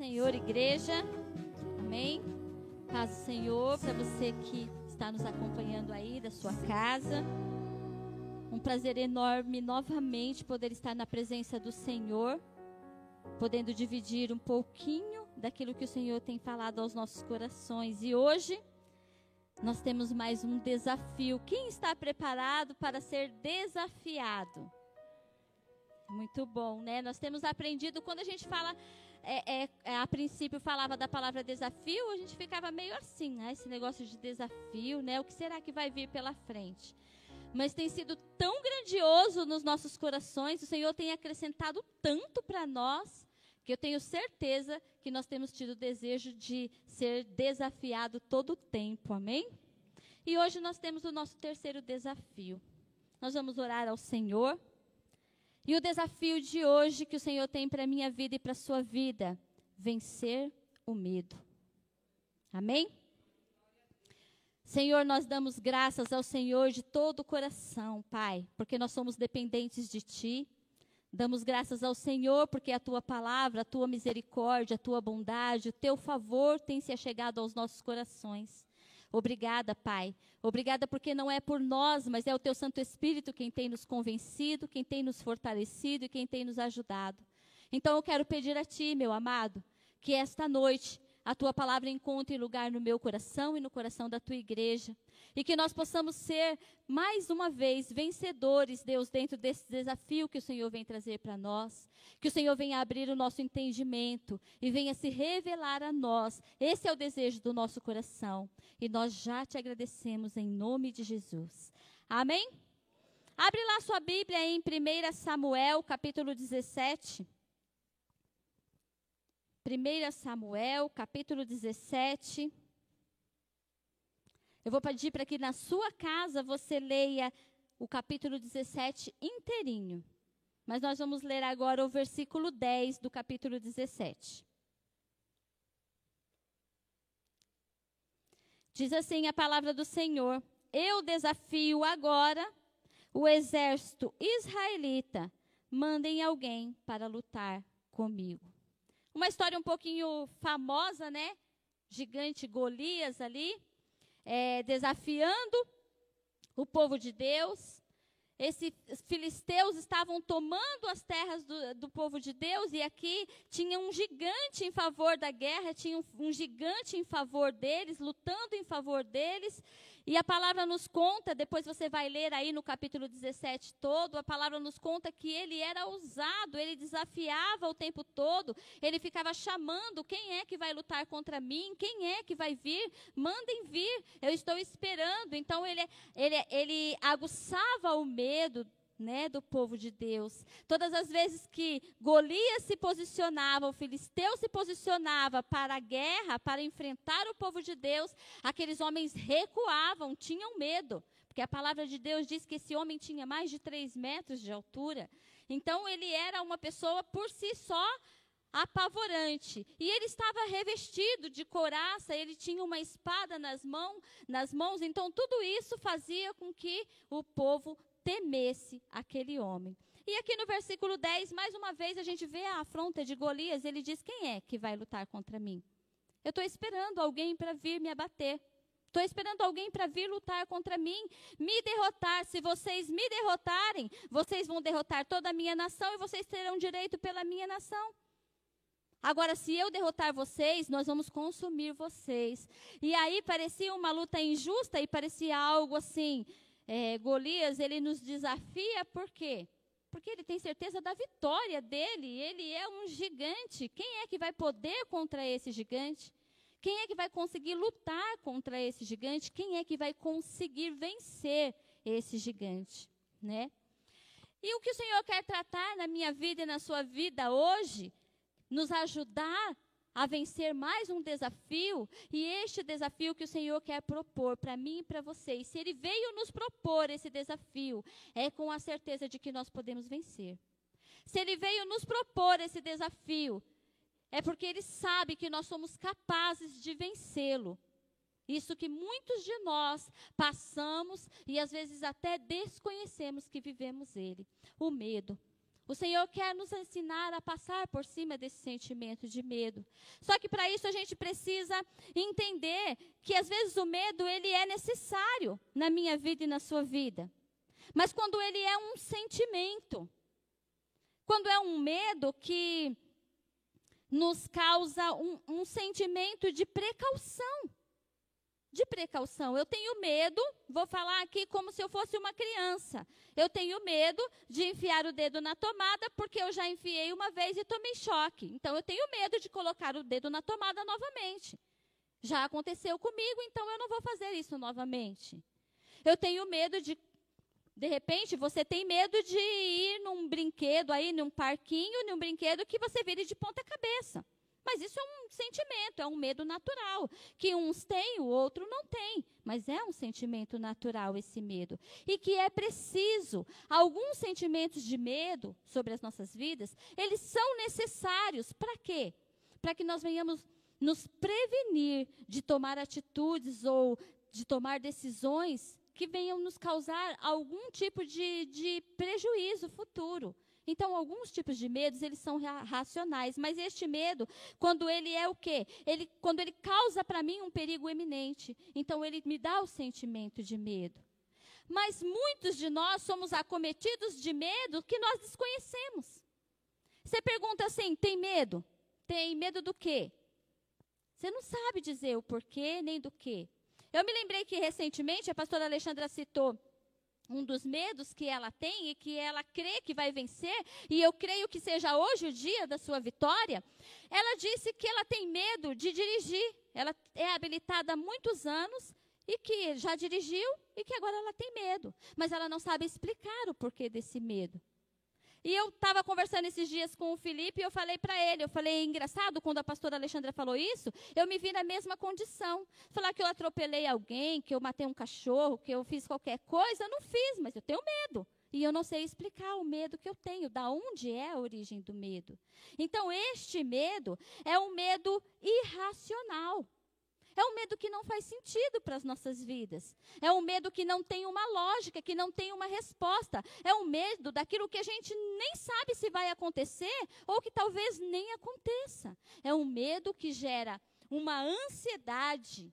Senhor, igreja. Amém. Paz do Senhor para você que está nos acompanhando aí da sua casa. Um prazer enorme novamente poder estar na presença do Senhor, podendo dividir um pouquinho daquilo que o Senhor tem falado aos nossos corações. E hoje nós temos mais um desafio. Quem está preparado para ser desafiado? Muito bom, né? Nós temos aprendido, quando a gente fala, a princípio falava da palavra desafio, a gente ficava meio assim, né? Esse negócio de desafio, né? O que será que vai vir pela frente? Mas tem sido tão grandioso nos nossos corações, o Senhor tem acrescentado tanto para nós, que eu tenho certeza que nós temos tido o desejo de ser desafiado todo o tempo, amém? E hoje nós temos o nosso terceiro desafio. Nós vamos orar ao Senhor. E o desafio de hoje que o Senhor tem para a minha vida e para a sua vida, vencer o medo. Amém? Senhor, nós damos graças ao Senhor de todo o coração, Pai, porque nós somos dependentes de Ti. Damos graças ao Senhor porque a Tua palavra, a Tua misericórdia, a Tua bondade, o Teu favor tem se achegado aos nossos corações. Obrigada, Pai. Obrigada porque não é por nós, mas é o Teu Santo Espírito quem tem nos convencido, quem tem nos fortalecido e quem tem nos ajudado. Então eu quero pedir a Ti, meu amado, que esta noite a Tua palavra encontre lugar no meu coração e no coração da Tua igreja. E que nós possamos ser, mais uma vez, vencedores, Deus, dentro desse desafio que o Senhor vem trazer para nós. Que o Senhor venha abrir o nosso entendimento e venha se revelar a nós. Esse é o desejo do nosso coração. E nós já Te agradecemos em nome de Jesus. Amém? Abre lá sua Bíblia em 1 Samuel, capítulo 17. 1 Samuel, capítulo 17. Eu vou pedir para que na sua casa você leia o capítulo 17 inteirinho. Mas nós vamos ler agora o versículo 10 do capítulo 17. Diz assim a palavra do Senhor: Eu desafio agora o exército israelita, mandem alguém para lutar comigo. Uma história um pouquinho famosa, né? Gigante Golias ali, desafiando o povo de Deus. Esses filisteus estavam tomando as terras do povo de Deus, e aqui tinha um gigante em favor da guerra, tinha um gigante em favor deles, lutando em favor deles. E a palavra nos conta, depois você vai ler aí no capítulo 17 todo, a palavra nos conta que ele era ousado, ele desafiava o tempo todo, ele ficava chamando: quem é que vai lutar contra mim? Quem é que vai vir? Mandem vir, eu estou esperando. Então ele aguçava o medo, né, do povo de Deus. Todas as vezes que Golias se posicionava, o filisteu se posicionava para a guerra, para enfrentar o povo de Deus, aqueles homens recuavam, tinham medo, porque a palavra de Deus diz que esse homem tinha mais de 3 metros de altura. Então ele era uma pessoa por si só apavorante, e ele estava revestido de couraça, ele tinha uma espada nas mãos, então tudo isso fazia com que o povo temesse aquele homem. E aqui no versículo 10, mais uma vez a gente vê a afronta de Golias. Ele diz: quem é que vai lutar contra mim? Eu estou esperando alguém para vir me abater. Estou esperando alguém para vir lutar contra mim, me derrotar. Se vocês me derrotarem, vocês vão derrotar toda a minha nação e vocês terão direito pela minha nação. Agora, se eu derrotar vocês, nós vamos consumir vocês. E aí parecia uma luta injusta e parecia algo assim. Golias, ele nos desafia, por quê? Porque ele tem certeza da vitória dele, ele é um gigante. Quem é que vai poder contra esse gigante? Quem é que vai conseguir lutar contra esse gigante? Quem é que vai conseguir vencer esse gigante, né? E o que o Senhor quer tratar na minha vida e na sua vida hoje, nos ajudar a vencer mais um desafio, e este desafio que o Senhor quer propor para mim e para vocês, se Ele veio nos propor esse desafio, é com a certeza de que nós podemos vencer. Se Ele veio nos propor esse desafio, é porque Ele sabe que nós somos capazes de vencê-lo. Isso que muitos de nós passamos e às vezes até desconhecemos que vivemos ele. O medo. O Senhor quer nos ensinar a passar por cima desse sentimento de medo. Só que para isso a gente precisa entender que às vezes o medo ele é necessário na minha vida e na sua vida. Mas quando ele é um sentimento, quando é um medo que nos causa um sentimento de precaução. De precaução. Eu tenho medo, vou falar aqui como se eu fosse uma criança. Eu tenho medo de enfiar o dedo na tomada, porque eu já enfiei uma vez e tomei choque. Então, eu tenho medo de colocar o dedo na tomada novamente. Já aconteceu comigo, então eu não vou fazer isso novamente. Eu tenho medo de repente, você tem medo de ir num brinquedo aí, num parquinho, num brinquedo que você vire de ponta cabeça. Mas isso é um sentimento, é um medo natural, que uns têm, o outro não tem. Mas é um sentimento natural esse medo. E que é preciso, alguns sentimentos de medo sobre as nossas vidas, eles são necessários. Para quê? Para que nós venhamos nos prevenir de tomar atitudes ou de tomar decisões que venham nos causar algum tipo de prejuízo futuro. Então, alguns tipos de medos, eles são racionais, mas este medo, quando ele é o quê? Quando ele causa para mim um perigo iminente, então ele me dá o sentimento de medo. Mas muitos de nós somos acometidos de medo que nós desconhecemos. Você pergunta assim, tem medo? Tem medo do quê? Você não sabe dizer o porquê nem do quê. Eu me lembrei que recentemente a pastora Alexandra citou um dos medos que ela tem e que ela crê que vai vencer, e eu creio que seja hoje o dia da sua vitória. Ela disse que ela tem medo de dirigir. Ela é habilitada há muitos anos e que já dirigiu e que agora ela tem medo. Mas ela não sabe explicar o porquê desse medo. E eu estava conversando esses dias com o Felipe e eu falei para ele, engraçado, quando a pastora Alexandra falou isso, eu me vi na mesma condição. Falar que eu atropelei alguém, que eu matei um cachorro, que eu fiz qualquer coisa, eu não fiz, mas eu tenho medo. E eu não sei explicar o medo que eu tenho, da onde é a origem do medo. Então, este medo é um medo irracional. É um medo que não faz sentido para as nossas vidas. É um medo que não tem uma lógica, que não tem uma resposta. É um medo daquilo que a gente nem sabe se vai acontecer ou que talvez nem aconteça. É um medo que gera uma ansiedade.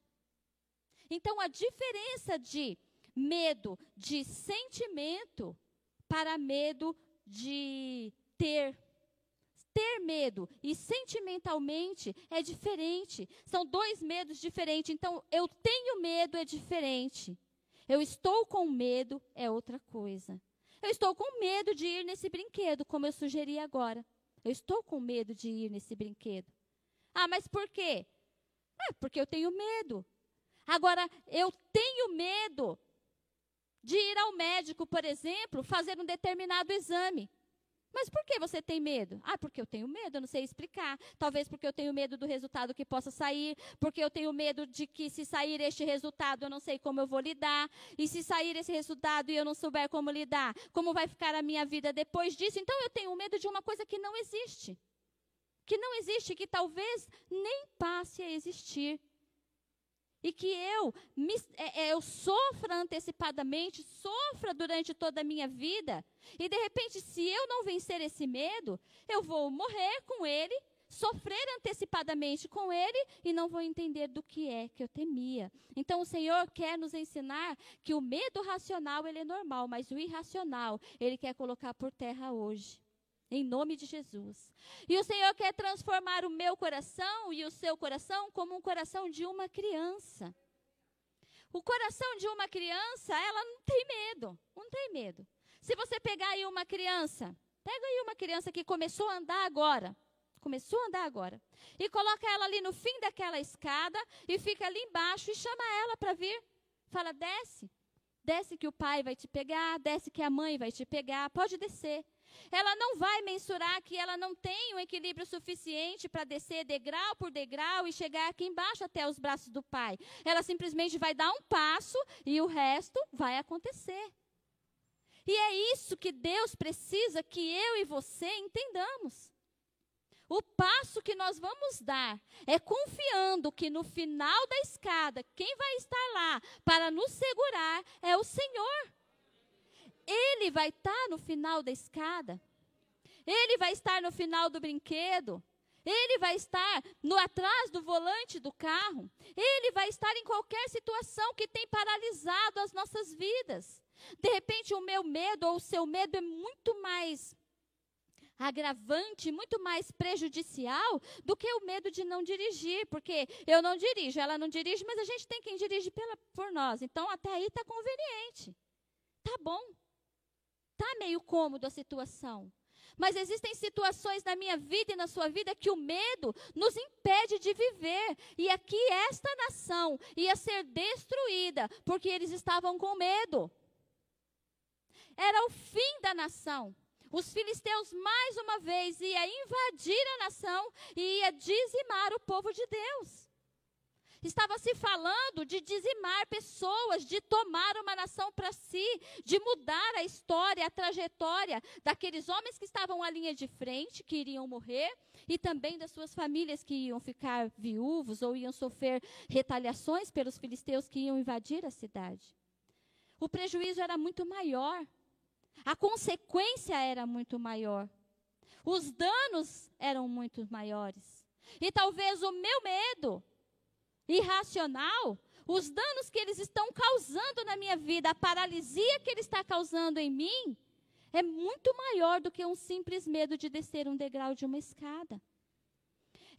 Então, a diferença de medo de sentimento para medo de ter medo e sentimentalmente é diferente. São dois medos diferentes. Então, eu tenho medo é diferente. Eu estou com medo é outra coisa. Eu estou com medo de ir nesse brinquedo, como eu sugeri agora. Eu estou com medo de ir nesse brinquedo. Ah, mas por quê? Porque eu tenho medo. Agora, eu tenho medo de ir ao médico, por exemplo, fazer um determinado exame. Mas por que você tem medo? Porque eu tenho medo, eu não sei explicar. Talvez porque eu tenho medo do resultado que possa sair, porque eu tenho medo de que se sair este resultado eu não sei como eu vou lidar. E se sair esse resultado e eu não souber como lidar, como vai ficar a minha vida depois disso? Então eu tenho medo de uma coisa que não existe. Que não existe, que talvez nem passe a existir. E que eu sofra antecipadamente, sofra durante toda a minha vida. E, de repente, se eu não vencer esse medo, eu vou morrer com ele, sofrer antecipadamente com ele e não vou entender do que é que eu temia. Então, o Senhor quer nos ensinar que o medo racional, ele é normal, mas o irracional, ele quer colocar por terra hoje. Em nome de Jesus. E o Senhor quer transformar o meu coração e o seu coração como um coração de uma criança. O coração de uma criança, ela não tem medo. Não tem medo. Se você pegar aí uma criança, pega aí uma criança que começou a andar agora. E coloca ela ali no fim daquela escada e fica ali embaixo e chama ela para vir. Fala, desce. Desce que o pai vai te pegar, desce que a mãe vai te pegar, pode descer. Ela não vai mensurar que ela não tem um equilíbrio suficiente para descer degrau por degrau e chegar aqui embaixo até os braços do pai. Ela simplesmente vai dar um passo e o resto vai acontecer. E é isso que Deus precisa que eu e você entendamos. O passo que nós vamos dar é confiando que no final da escada, quem vai estar lá para nos segurar é o Senhor. Ele vai estar no final da escada. Ele vai estar no final do brinquedo. Ele vai estar atrás do volante do carro. Ele vai estar em qualquer situação que tem paralisado as nossas vidas. De repente, o meu medo ou o seu medo é muito mais agravante, muito mais prejudicial do que o medo de não dirigir, porque eu não dirijo, ela não dirige, mas a gente tem quem dirige por nós. Então, até aí está conveniente. Está bom. Está meio cômodo a situação. Mas existem situações na minha vida e na sua vida que o medo nos impede de viver. E aqui esta nação ia ser destruída, porque eles estavam com medo. Era o fim da nação. Os filisteus, mais uma vez, iam invadir a nação e ia dizimar o povo de Deus. Estava se falando de dizimar pessoas, de tomar uma nação para si, de mudar a história, a trajetória daqueles homens que estavam à linha de frente, que iriam morrer, e também das suas famílias que iam ficar viúvos ou iam sofrer retaliações pelos filisteus que iam invadir a cidade. O prejuízo era muito maior. A consequência era muito maior. Os danos eram muito maiores. E talvez o meu medo irracional, os danos que eles estão causando na minha vida, a paralisia que ele está causando em mim, é muito maior do que um simples medo de descer um degrau de uma escada.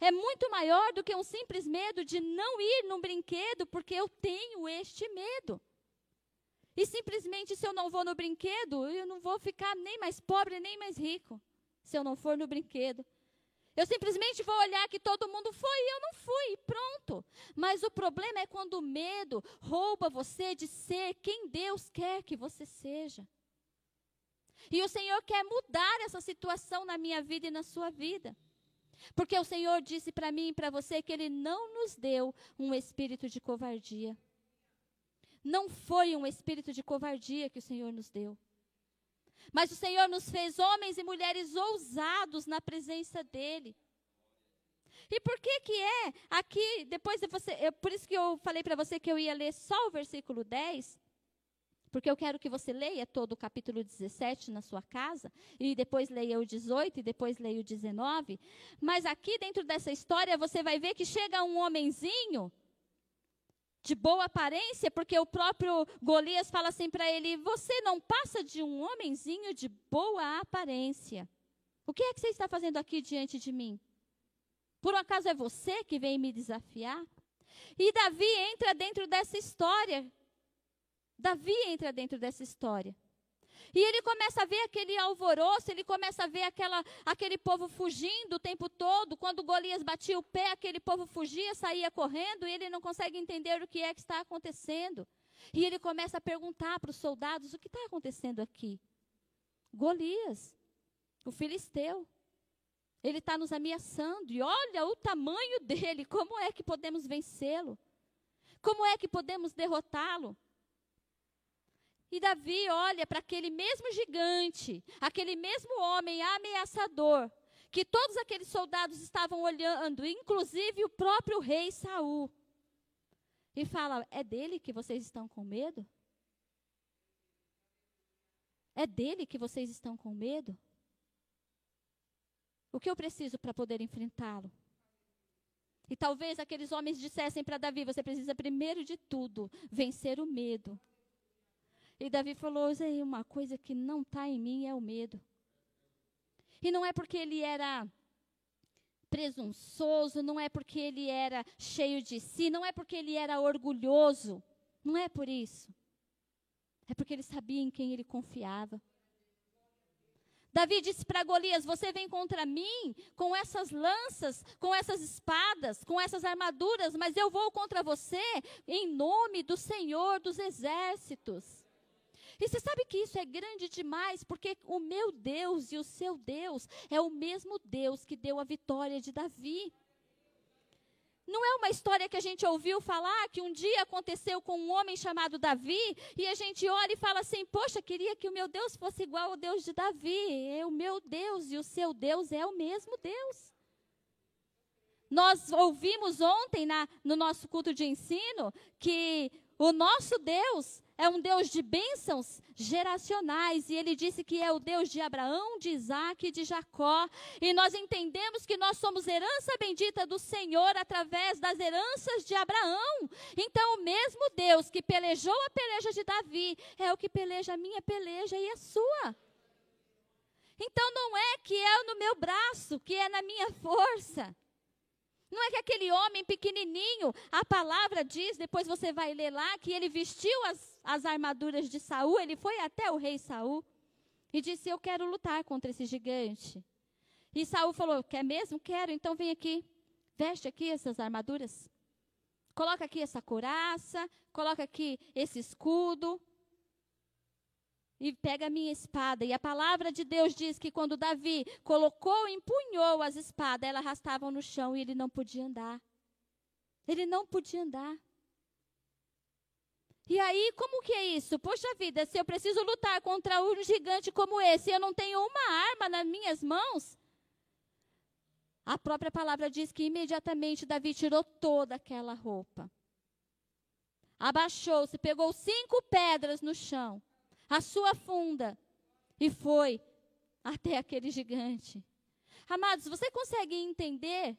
É muito maior do que um simples medo de não ir num brinquedo, porque eu tenho este medo. E simplesmente, se eu não vou no brinquedo, eu não vou ficar nem mais pobre, nem mais rico, se eu não for no brinquedo. Eu simplesmente vou olhar que todo mundo foi e eu não fui, pronto. Mas o problema é quando o medo rouba você de ser quem Deus quer que você seja. E o Senhor quer mudar essa situação na minha vida e na sua vida. Porque o Senhor disse para mim e para você que Ele não nos deu um espírito de covardia. Não foi um espírito de covardia que o Senhor nos deu. Mas o Senhor nos fez homens e mulheres ousados na presença dEle. E por que é aqui, depois de você, por isso que eu falei para você que eu ia ler só o versículo 10, porque eu quero que você leia todo o capítulo 17 na sua casa, e depois leia o 18, e depois leia o 19. Mas aqui dentro dessa história você vai ver que chega um homenzinho de boa aparência, porque o próprio Golias fala assim para ele: você não passa de um homenzinho de boa aparência. O que é que você está fazendo aqui diante de mim? Por um acaso é você que vem me desafiar? E Davi entra dentro dessa história. Davi entra dentro dessa história. E ele começa a ver aquele alvoroço, ele começa a ver aquele povo fugindo o tempo todo. Quando Golias batia o pé, aquele povo fugia, saía correndo, e ele não consegue entender o que é que está acontecendo. E ele começa a perguntar para os soldados: o que está acontecendo aqui? Golias, o filisteu, ele está nos ameaçando, e olha o tamanho dele, como é que podemos vencê-lo? Como é que podemos derrotá-lo? E Davi olha para aquele mesmo gigante, aquele mesmo homem ameaçador, que todos aqueles soldados estavam olhando, inclusive o próprio rei Saul. E fala: é dele que vocês estão com medo? É dele que vocês estão com medo? O que eu preciso para poder enfrentá-lo? E talvez aqueles homens dissessem para Davi: você precisa primeiro de tudo vencer o medo. E Davi falou: uma coisa que não está em mim é o medo. E não é porque ele era presunçoso, não é porque ele era cheio de si, não é porque ele era orgulhoso. Não é por isso. É porque ele sabia em quem ele confiava. Davi disse para Golias: você vem contra mim com essas lanças, com essas espadas, com essas armaduras, mas eu vou contra você em nome do Senhor dos Exércitos. E você sabe que isso é grande demais, porque o meu Deus e o seu Deus é o mesmo Deus que deu a vitória de Davi. Não é uma história que a gente ouviu falar, que um dia aconteceu com um homem chamado Davi, e a gente olha e fala assim: poxa, queria que o meu Deus fosse igual ao Deus de Davi. O meu Deus e o seu Deus é o mesmo Deus. Nós ouvimos ontem no nosso culto de ensino que o nosso Deus é um Deus de bênçãos geracionais. E ele disse que é o Deus de Abraão, de Isaac e de Jacó. E nós entendemos que nós somos herança bendita do Senhor através das heranças de Abraão. Então, o mesmo Deus que pelejou a peleja de Davi é o que peleja a minha peleja e a sua. Então, não é que é no meu braço, que é na minha força. Não é que aquele homem pequenininho, a palavra diz, depois você vai ler lá, que ele vestiu as armaduras de Saul, ele foi até o rei Saul e disse, eu quero lutar contra esse gigante. E Saul falou, quer mesmo? Quero, então vem aqui, veste aqui essas armaduras, coloca aqui essa couraça, coloca aqui esse escudo e pega a minha espada. E a palavra de Deus diz que quando Davi colocou, empunhou as espadas, elas arrastavam no chão e ele não podia andar. Ele não podia andar. E aí, como que é isso? Poxa vida, se eu preciso lutar contra um gigante como esse, eu não tenho uma arma nas minhas mãos? A própria palavra diz que imediatamente Davi tirou toda aquela roupa. Abaixou-se, pegou 5 pedras no chão, a sua funda, e foi até aquele gigante. Amados, você consegue entender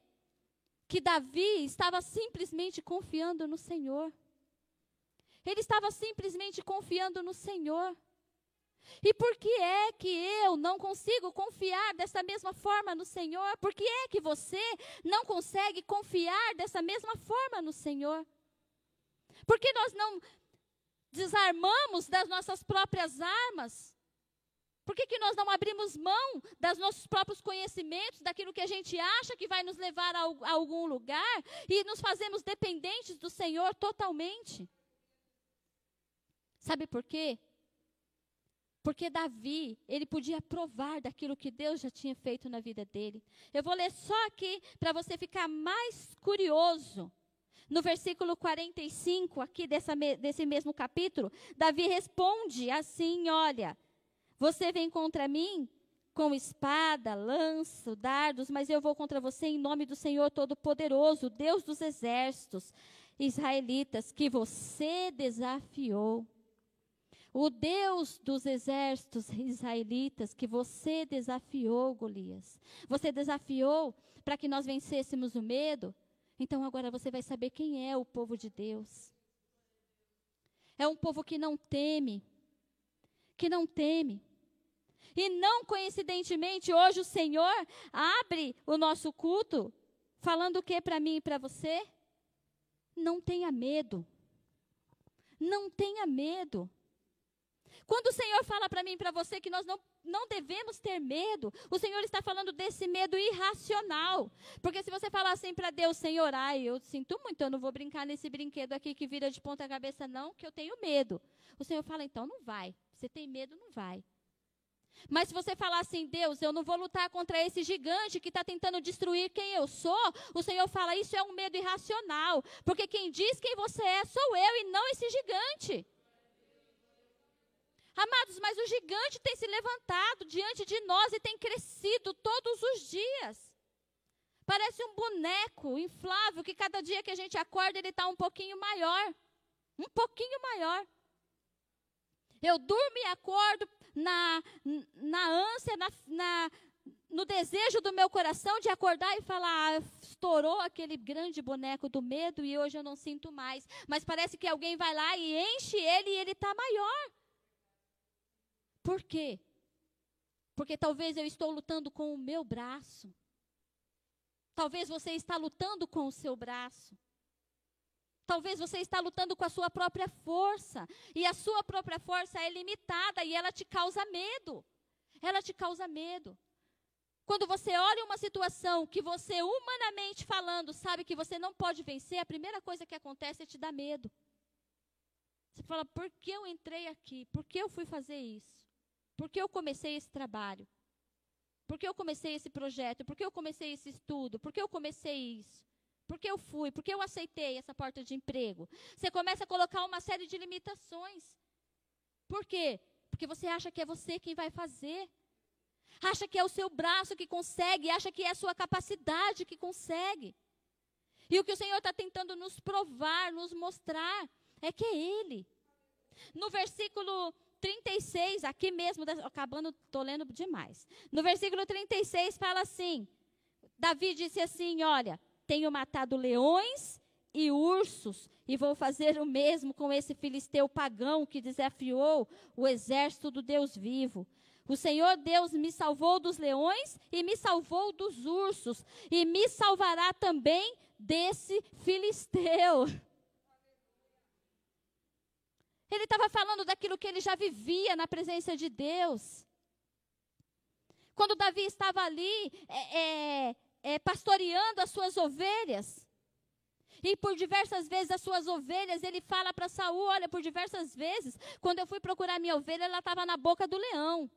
que Davi estava simplesmente confiando no Senhor? Ele estava simplesmente confiando no Senhor. E por que é que eu não consigo confiar dessa mesma forma no Senhor? Por que é que você não consegue confiar dessa mesma forma no Senhor? Por que nós não desarmamos das nossas próprias armas? Por que nós não abrimos mão dos nossos próprios conhecimentos, daquilo que a gente acha que vai nos levar a algum lugar e nos fazemos dependentes do Senhor totalmente? Sabe por quê? Porque Davi, ele podia provar daquilo que Deus já tinha feito na vida dele. Eu vou ler só aqui para você ficar mais curioso. No versículo 45, aqui desse mesmo capítulo, Davi responde assim, olha, você vem contra mim com espada, lança, dardos, mas eu vou contra você em nome do Senhor Todo-Poderoso, Deus dos exércitos israelitas, que você desafiou. O Deus dos exércitos israelitas que você desafiou, Golias. Você desafiou para que nós vencêssemos o medo. Então agora você vai saber quem é o povo de Deus. É um povo que não teme. Que não teme. E não coincidentemente, hoje o Senhor abre o nosso culto falando o que para mim e para você? Não tenha medo. Não tenha medo. Quando o Senhor fala para mim e para você que nós não devemos ter medo, o Senhor está falando desse medo irracional. Porque se você falar assim para Deus, Senhor, eu sinto muito, eu não vou brincar nesse brinquedo aqui que vira de ponta cabeça não, que eu tenho medo. O Senhor fala, então não vai. Você tem medo, não vai. Mas se você falar assim, Deus, eu não vou lutar contra esse gigante que está tentando destruir quem eu sou, o Senhor fala, isso é um medo irracional. Porque quem diz quem você é sou eu e não esse gigante. Amados, mas o gigante tem se levantado diante de nós e tem crescido todos os dias. Parece um boneco inflável que cada dia que a gente acorda ele está um pouquinho maior. Um pouquinho maior. Eu durmo e acordo na ânsia, no desejo do meu coração de acordar e falar, estourou aquele grande boneco do medo e hoje eu não sinto mais. Mas parece que alguém vai lá e enche ele e ele está maior. Por quê? Porque talvez eu estou lutando com o meu braço. Talvez você está lutando com o seu braço. Talvez você está lutando com a sua própria força. E a sua própria força é limitada e ela te causa medo. Ela te causa medo. Quando você olha uma situação que você, humanamente falando, sabe que você não pode vencer, a primeira coisa que acontece é te dar medo. Você fala, por que eu entrei aqui? Por que eu fui fazer isso? Por que eu comecei esse trabalho? Por que eu comecei esse projeto? Por que eu comecei esse estudo? Por que eu comecei isso? Por que eu fui? Por que eu aceitei essa porta de emprego? Você começa a colocar uma série de limitações. Por quê? Porque você acha que é você quem vai fazer. Acha que é o seu braço que consegue. Acha que é a sua capacidade que consegue. E o que o Senhor está tentando nos provar, nos mostrar, é que é Ele. No versículo 36, aqui mesmo, acabando, estou lendo demais. No versículo 36 fala assim, Davi disse assim, olha, tenho matado leões e ursos, e vou fazer o mesmo com esse filisteu pagão que desafiou o exército do Deus vivo. O Senhor Deus me salvou dos leões e me salvou dos ursos, e me salvará também desse filisteu. Ele estava falando daquilo que ele já vivia na presença de Deus. Quando Davi estava ali pastoreando as suas ovelhas, e por diversas vezes as suas ovelhas, ele fala para Saul, olha, por diversas vezes, quando eu fui procurar minha ovelha, ela estava na boca do leão.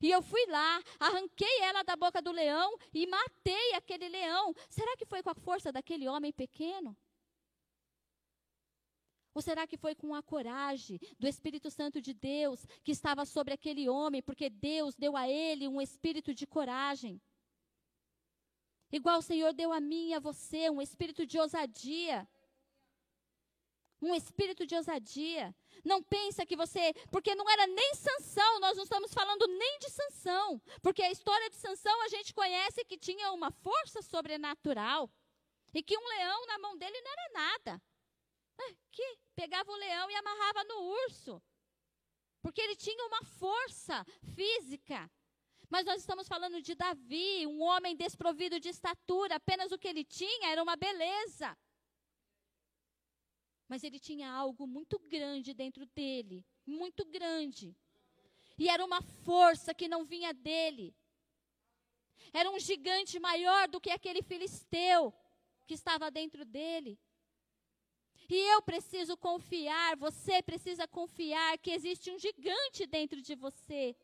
E eu fui lá, arranquei ela da boca do leão e matei aquele leão. Será que foi com a força daquele homem pequeno? Ou será que foi com a coragem do Espírito Santo de Deus que estava sobre aquele homem, porque Deus deu a ele um espírito de coragem? Igual o Senhor deu a mim e a você, um espírito de ousadia. Um espírito de ousadia. Não pensa que você, porque não era nem Sansão, nós não estamos falando nem de Sansão. Porque a história de Sansão a gente conhece que tinha uma força sobrenatural. E que um leão na mão dele não era nada. Que pegava o leão e amarrava no urso. Porque ele tinha uma força física. Mas nós estamos falando de Davi, um homem desprovido de estatura. Apenas o que ele tinha era uma beleza. Mas ele tinha algo muito grande dentro dele. Muito grande. E era uma força que não vinha dele. Era um gigante maior do que aquele filisteu que estava dentro dele. E eu preciso confiar, você precisa confiar que existe um gigante dentro de você.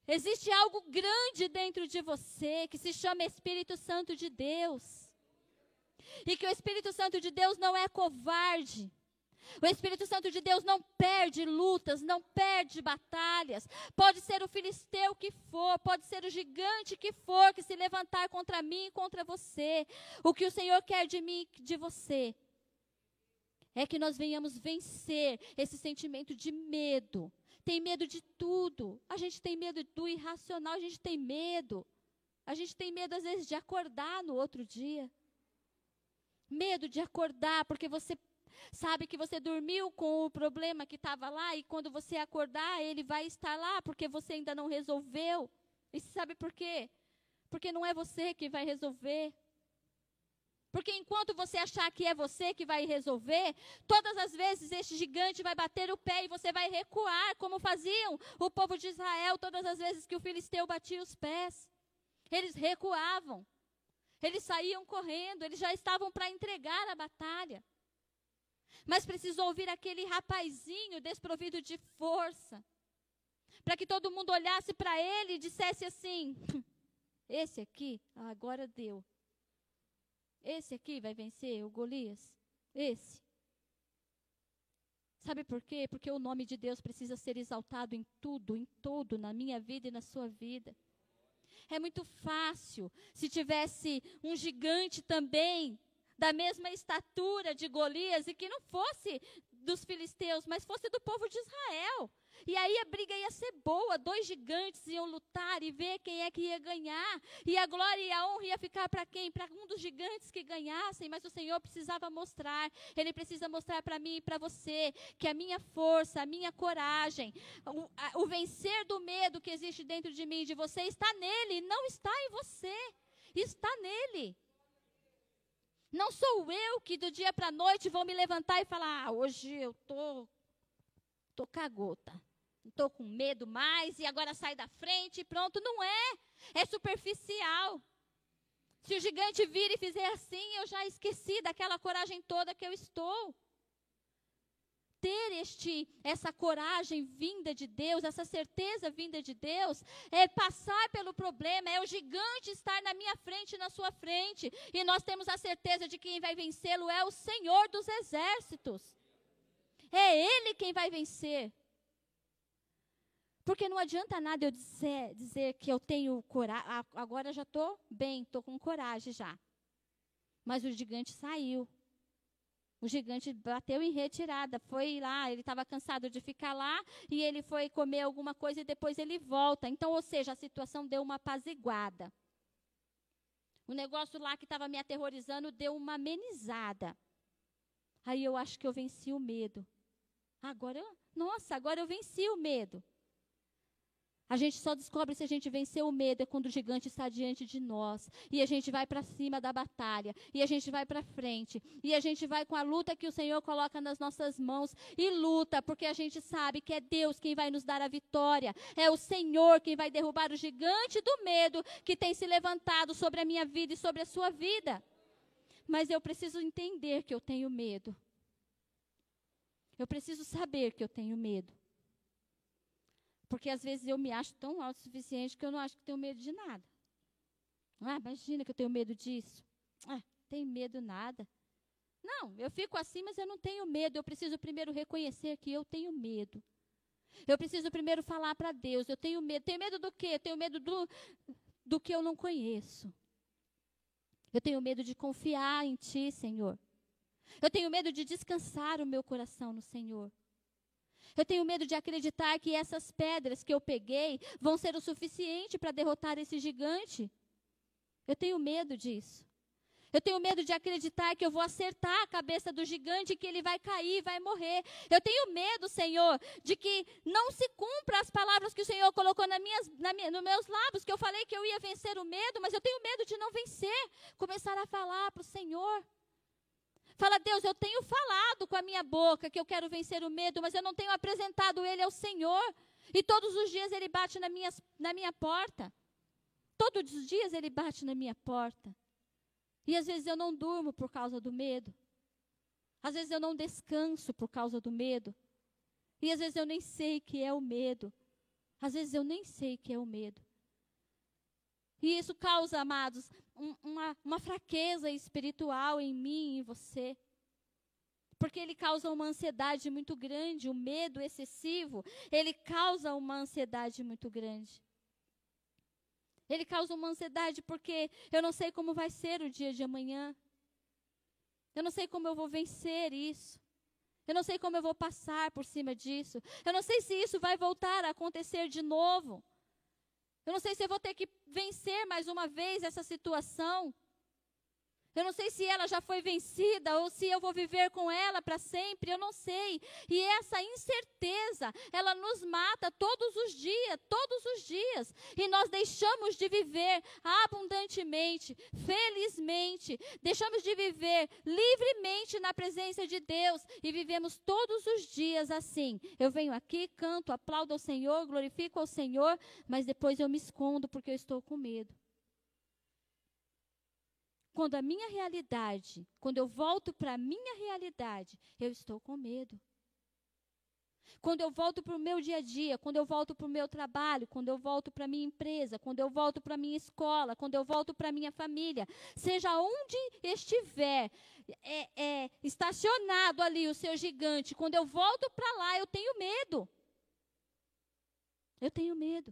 Existe algo grande dentro de você que se chama Espírito Santo de Deus. E que o Espírito Santo de Deus não é covarde. O Espírito Santo de Deus não perde lutas, não perde batalhas. Pode ser o filisteu que for, pode ser o gigante que for que se levantar contra mim e contra você. O que o Senhor quer de mim e de você é que nós venhamos vencer esse sentimento de medo. Tem medo de tudo. A gente tem medo do irracional, a gente tem medo. A gente tem medo, às vezes, de acordar no outro dia. Medo de acordar, porque você sabe que você dormiu com o problema que estava lá, e quando você acordar, ele vai estar lá, porque você ainda não resolveu. E sabe por quê? Porque não é você que vai resolver. Porque enquanto você achar que é você que vai resolver, todas as vezes este gigante vai bater o pé e você vai recuar, como faziam o povo de Israel todas as vezes que o filisteu batia os pés. Eles recuavam, eles saíam correndo, eles já estavam para entregar a batalha. Mas precisou ouvir aquele rapazinho desprovido de força, para que todo mundo olhasse para ele e dissesse assim, esse aqui, agora deu. Esse aqui vai vencer o Golias? Esse. Sabe por quê? Porque o nome de Deus precisa ser exaltado em tudo, em todo, na minha vida e na sua vida. É muito fácil, se tivesse um gigante também, da mesma estatura de Golias, e que não fosse dos filisteus, mas fosse do povo de Israel. E aí a briga ia ser boa, 2 gigantes iam lutar e ver quem é que ia ganhar. E a glória e a honra ia ficar para quem? Para um dos gigantes que ganhassem, mas o Senhor precisava mostrar, Ele precisa mostrar para mim e para você, que a minha força, a minha coragem, o vencer do medo que existe dentro de mim e de você está nele, não está em você, está nele. Não sou eu que do dia para a noite vou me levantar e falar, hoje eu tô cagota. Estou com medo mais e agora sai da frente e pronto. Não é. É superficial. Se o gigante vir e fizer assim, eu já esqueci daquela coragem toda que eu estou. Ter essa coragem vinda de Deus, essa certeza vinda de Deus, é passar pelo problema, é o gigante estar na minha frente e na sua frente. E nós temos a certeza de que quem vai vencê-lo é o Senhor dos exércitos. É Ele quem vai vencer. Porque não adianta nada eu dizer que eu tenho coragem, agora já estou bem, estou com coragem já. Mas o gigante saiu. O gigante bateu em retirada, foi lá, ele estava cansado de ficar lá, e ele foi comer alguma coisa e depois ele volta. Então, ou seja, a situação deu uma apaziguada. O negócio lá que estava me aterrorizando deu uma amenizada. Aí eu acho que eu venci o medo. Agora eu venci o medo. A gente só descobre se a gente venceu o medo é quando o gigante está diante de nós. E a gente vai para cima da batalha. E a gente vai para frente. E a gente vai com a luta que o Senhor coloca nas nossas mãos. E luta, porque a gente sabe que é Deus quem vai nos dar a vitória. É o Senhor quem vai derrubar o gigante do medo que tem se levantado sobre a minha vida e sobre a sua vida. Mas eu preciso entender que eu tenho medo. Eu preciso saber que eu tenho medo. Porque às vezes eu me acho tão autossuficiente que eu não acho que tenho medo de nada. Imagina que eu tenho medo disso. Tenho medo nada. Não, eu fico assim, mas eu não tenho medo. Eu preciso primeiro reconhecer que eu tenho medo. Eu preciso primeiro falar para Deus, eu tenho medo. Tenho medo do quê? Tenho medo do que eu não conheço. Eu tenho medo de confiar em Ti, Senhor. Eu tenho medo de descansar o meu coração no Senhor. Eu tenho medo de acreditar que essas pedras que eu peguei vão ser o suficiente para derrotar esse gigante. Eu tenho medo disso. Eu tenho medo de acreditar que eu vou acertar a cabeça do gigante, que ele vai cair, vai morrer. Eu tenho medo, Senhor, de que não se cumpra as palavras que o Senhor colocou nos meus lábios, que eu falei que eu ia vencer o medo, mas eu tenho medo de não vencer. Começar a falar para o Senhor. Fala, Deus, eu tenho falado com a minha boca que eu quero vencer o medo, mas eu não tenho apresentado ele ao Senhor. E todos os dias ele bate na minha porta. Todos os dias ele bate na minha porta. E às vezes eu não durmo por causa do medo. Às vezes eu não descanso por causa do medo. E às vezes eu nem sei o que é o medo. Às vezes eu nem sei o que é o medo. E isso causa, amados, uma fraqueza espiritual em mim e em você. Porque ele causa uma ansiedade muito grande, o medo excessivo, ele causa uma ansiedade muito grande. Ele causa uma ansiedade porque eu não sei como vai ser o dia de amanhã. Eu não sei como eu vou vencer isso. Eu não sei como eu vou passar por cima disso. Eu não sei se isso vai voltar a acontecer de novo. Eu não sei se eu vou ter que vencer mais uma vez essa situação. Eu não sei se ela já foi vencida ou se eu vou viver com ela para sempre, eu não sei. E essa incerteza, ela nos mata todos os dias. E nós deixamos de viver abundantemente, felizmente. Deixamos de viver livremente na presença de Deus e vivemos todos os dias assim. Eu venho aqui, canto, aplaudo ao Senhor, glorifico ao Senhor, mas depois eu me escondo porque eu estou com medo. Quando eu volto para a minha realidade, eu estou com medo. Quando eu volto para o meu dia a dia, quando eu volto para o meu trabalho, quando eu volto para a minha empresa, quando eu volto para a minha escola, quando eu volto para a minha família, seja onde estiver estacionado ali o seu gigante, quando eu volto para lá, eu tenho medo. Eu tenho medo.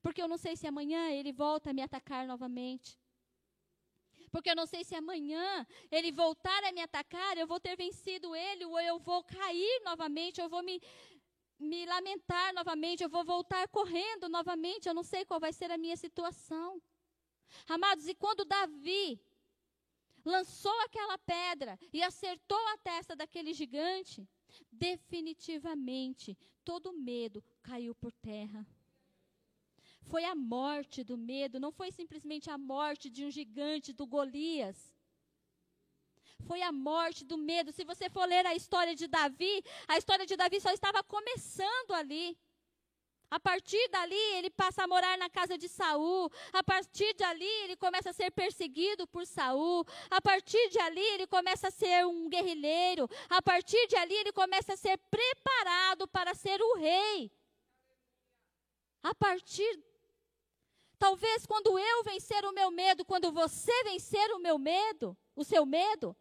Porque eu não sei se amanhã ele volta a me atacar novamente. Porque eu não sei se amanhã ele voltar a me atacar, eu vou ter vencido ele, ou eu vou cair novamente, eu vou me lamentar novamente, eu vou voltar correndo novamente, eu não sei qual vai ser a minha situação. Amados, e quando Davi lançou aquela pedra e acertou a testa daquele gigante, definitivamente todo medo caiu por terra. Foi a morte do medo, não foi simplesmente a morte de um gigante, do Golias. Foi a morte do medo. Se você for ler a história de Davi só estava começando ali. A partir dali, ele passa a morar na casa de Saul. A partir dali, ele começa a ser perseguido por Saul. A partir de ali, ele começa a ser um guerrilheiro. A partir de ali, ele começa a ser preparado para ser o rei. Talvez quando eu vencer o meu medo, quando você vencer o seu medo,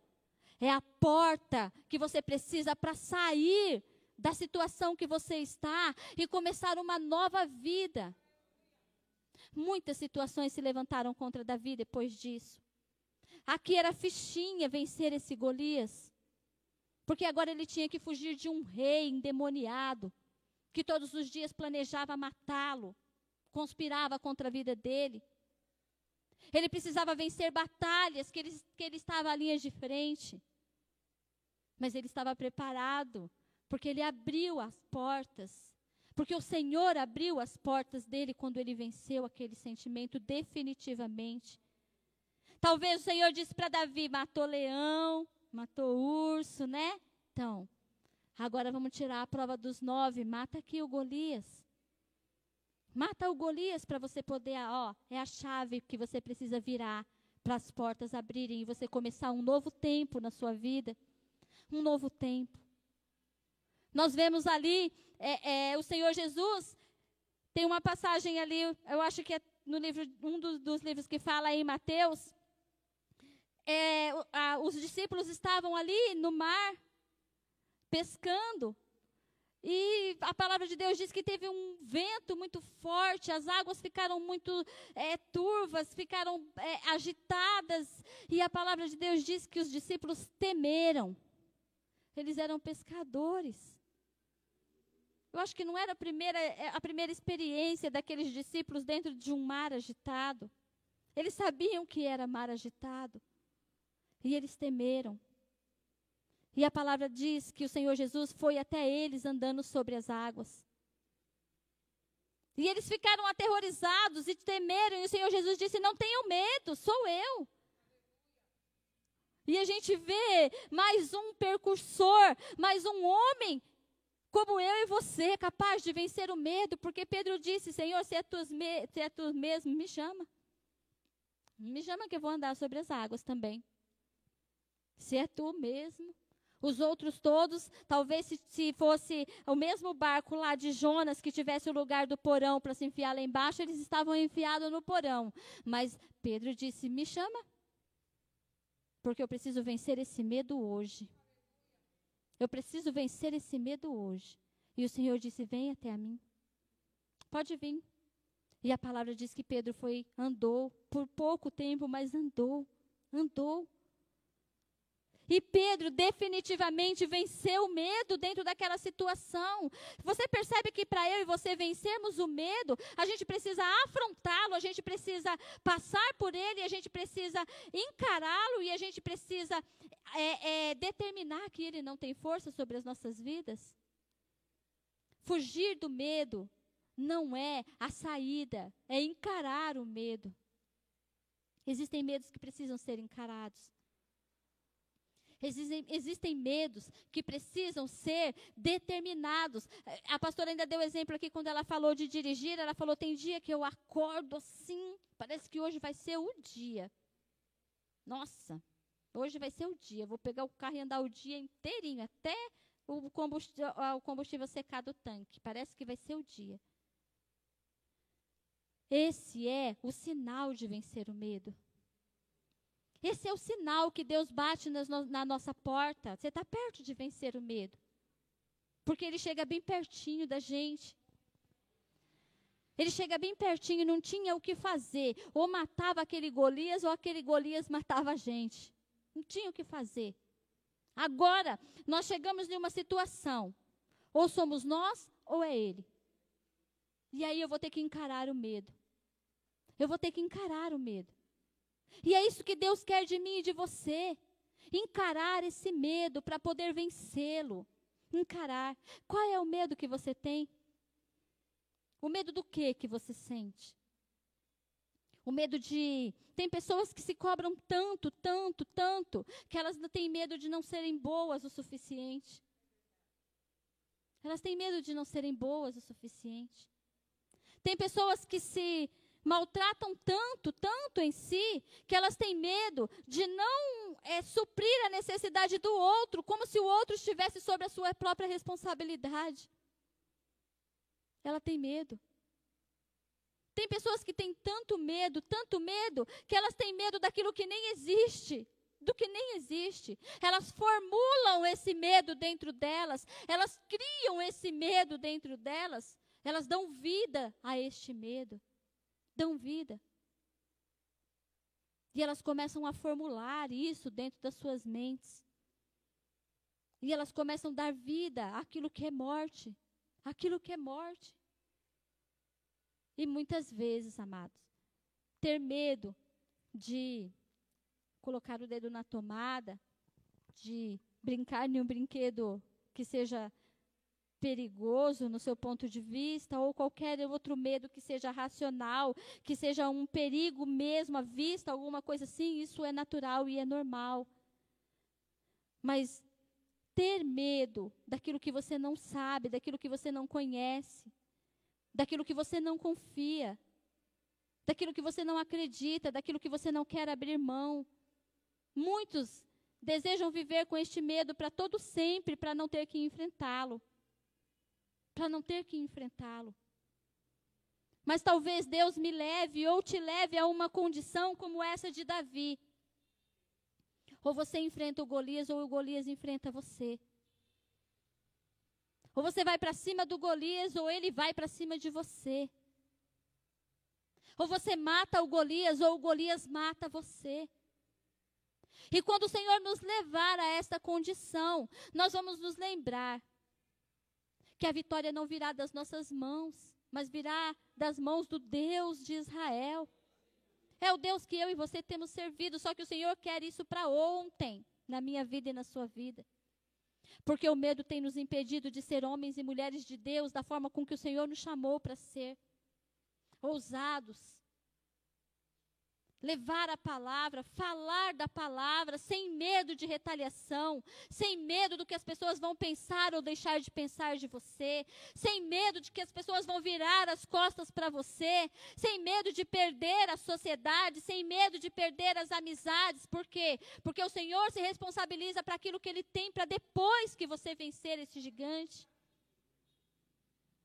é a porta que você precisa para sair da situação que você está e começar uma nova vida. Muitas situações se levantaram contra Davi depois disso. Aqui era fichinha vencer esse Golias. Porque agora ele tinha que fugir de um rei endemoniado, que todos os dias planejava matá-lo, conspirava contra a vida dele. Ele precisava vencer batalhas que ele estava à linha de frente. Mas ele estava preparado, porque ele abriu as portas. Porque o Senhor abriu as portas dele quando ele venceu aquele sentimento definitivamente. Talvez o Senhor disse para Davi, matou leão, matou urso, né? Então, agora vamos tirar a prova dos 9, mata aqui o Golias. Mata o Golias para você poder, é a chave que você precisa virar para as portas abrirem e você começar um novo tempo na sua vida. Um novo tempo. Nós vemos ali, o Senhor Jesus, tem uma passagem ali, eu acho que é no livro, dos livros que fala em Mateus, os discípulos estavam ali no mar, pescando, e a palavra de Deus diz que teve um vento muito forte, as águas ficaram muito turvas, ficaram agitadas, e a palavra de Deus diz que os discípulos temeram. Eles eram pescadores. Eu acho que não era a primeira experiência daqueles discípulos dentro de um mar agitado. Eles sabiam que era mar agitado. E eles temeram. E a palavra diz que o Senhor Jesus foi até eles andando sobre as águas. E eles ficaram aterrorizados e temeram. E o Senhor Jesus disse, não tenham medo, sou eu. E a gente vê mais um percursor, mais um homem como eu e você, capaz de vencer o medo. Porque Pedro disse, Senhor, se é tu mesmo, me chama. Me chama que eu vou andar sobre as águas também. Se é tu mesmo. Os outros todos, talvez se fosse o mesmo barco lá de Jonas, que tivesse o lugar do porão para se enfiar lá embaixo, eles estavam enfiados no porão. Mas Pedro disse, me chama. Porque eu preciso vencer esse medo hoje. Eu preciso vencer esse medo hoje. E o Senhor disse, vem até a mim. Pode vir. E a palavra diz que Pedro andou, por pouco tempo, mas andou. E Pedro definitivamente venceu o medo dentro daquela situação. Você percebe que para eu e você vencermos o medo, a gente precisa afrontá-lo, a gente precisa passar por ele, a gente precisa encará-lo e a gente precisa determinar que ele não tem força sobre as nossas vidas. Fugir do medo não é a saída, é encarar o medo. Existem medos que precisam ser encarados. Existem medos que precisam ser determinados. A pastora ainda deu exemplo aqui quando ela falou de dirigir. Ela falou, tem dia que eu acordo assim, parece que hoje vai ser o dia. Nossa, hoje vai ser o dia. Vou pegar o carro e andar o dia inteirinho, até o combustível secar do tanque. Parece que vai ser o dia. Esse é o sinal de vencer o medo. Esse é o sinal que Deus bate na nossa porta. Você está perto de vencer o medo. Porque ele chega bem pertinho da gente. Ele chega bem pertinho e não tinha o que fazer. Ou matava aquele Golias, ou aquele Golias matava a gente. Não tinha o que fazer. Agora, nós chegamos em uma situação. Ou somos nós, ou é ele. E aí eu vou ter que encarar o medo. Eu vou ter que encarar o medo. E é isso que Deus quer de mim e de você. Encarar esse medo para poder vencê-lo. Encarar. Qual é o medo que você tem? O medo do que você sente? O medo de... Tem pessoas que se cobram tanto, que elas têm medo de não serem boas o suficiente. Elas têm medo de não serem boas o suficiente. Tem pessoas que se maltratam tanto em si, que elas têm medo de não suprir a necessidade do outro, como se o outro estivesse sob a sua própria responsabilidade. Ela tem medo. Tem pessoas que têm tanto medo, que elas têm medo daquilo que nem existe. Do que nem existe. Elas formulam esse medo dentro delas, elas criam esse medo dentro delas, elas dão vida a este medo. Dão vida. E elas começam a formular isso dentro das suas mentes. E elas começam a dar vida àquilo que é morte. Aquilo que é morte. E muitas vezes, amados, ter medo de colocar o dedo na tomada, de brincar em um brinquedo que seja perigoso no seu ponto de vista, ou qualquer outro medo que seja racional, que seja um perigo mesmo à vista, alguma coisa assim, isso é natural e é normal. Mas ter medo daquilo que você não sabe, daquilo que você não conhece, daquilo que você não confia, daquilo que você não acredita, daquilo que você não quer abrir mão. Muitos desejam viver com este medo para todo sempre, para não ter que enfrentá-lo. Para não ter que enfrentá-lo. Mas talvez Deus me leve ou te leve a uma condição como essa de Davi. Ou você enfrenta o Golias ou o Golias enfrenta você. Ou você vai para cima do Golias ou ele vai para cima de você. Ou você mata o Golias ou o Golias mata você. E quando o Senhor nos levar a esta condição, nós vamos nos lembrar que a vitória não virá das nossas mãos, mas virá das mãos do Deus de Israel. É o Deus que eu e você temos servido, só que o Senhor quer isso para ontem, na minha vida e na sua vida. Porque o medo tem nos impedido de ser homens e mulheres de Deus da forma com que o Senhor nos chamou para ser. Ousados. Levar a palavra, falar da palavra, sem medo de retaliação, sem medo do que as pessoas vão pensar ou deixar de pensar de você, sem medo de que as pessoas vão virar as costas para você, sem medo de perder a sociedade, sem medo de perder as amizades. Por quê? Porque o Senhor se responsabiliza para aquilo que Ele tem para depois que você vencer esse gigante.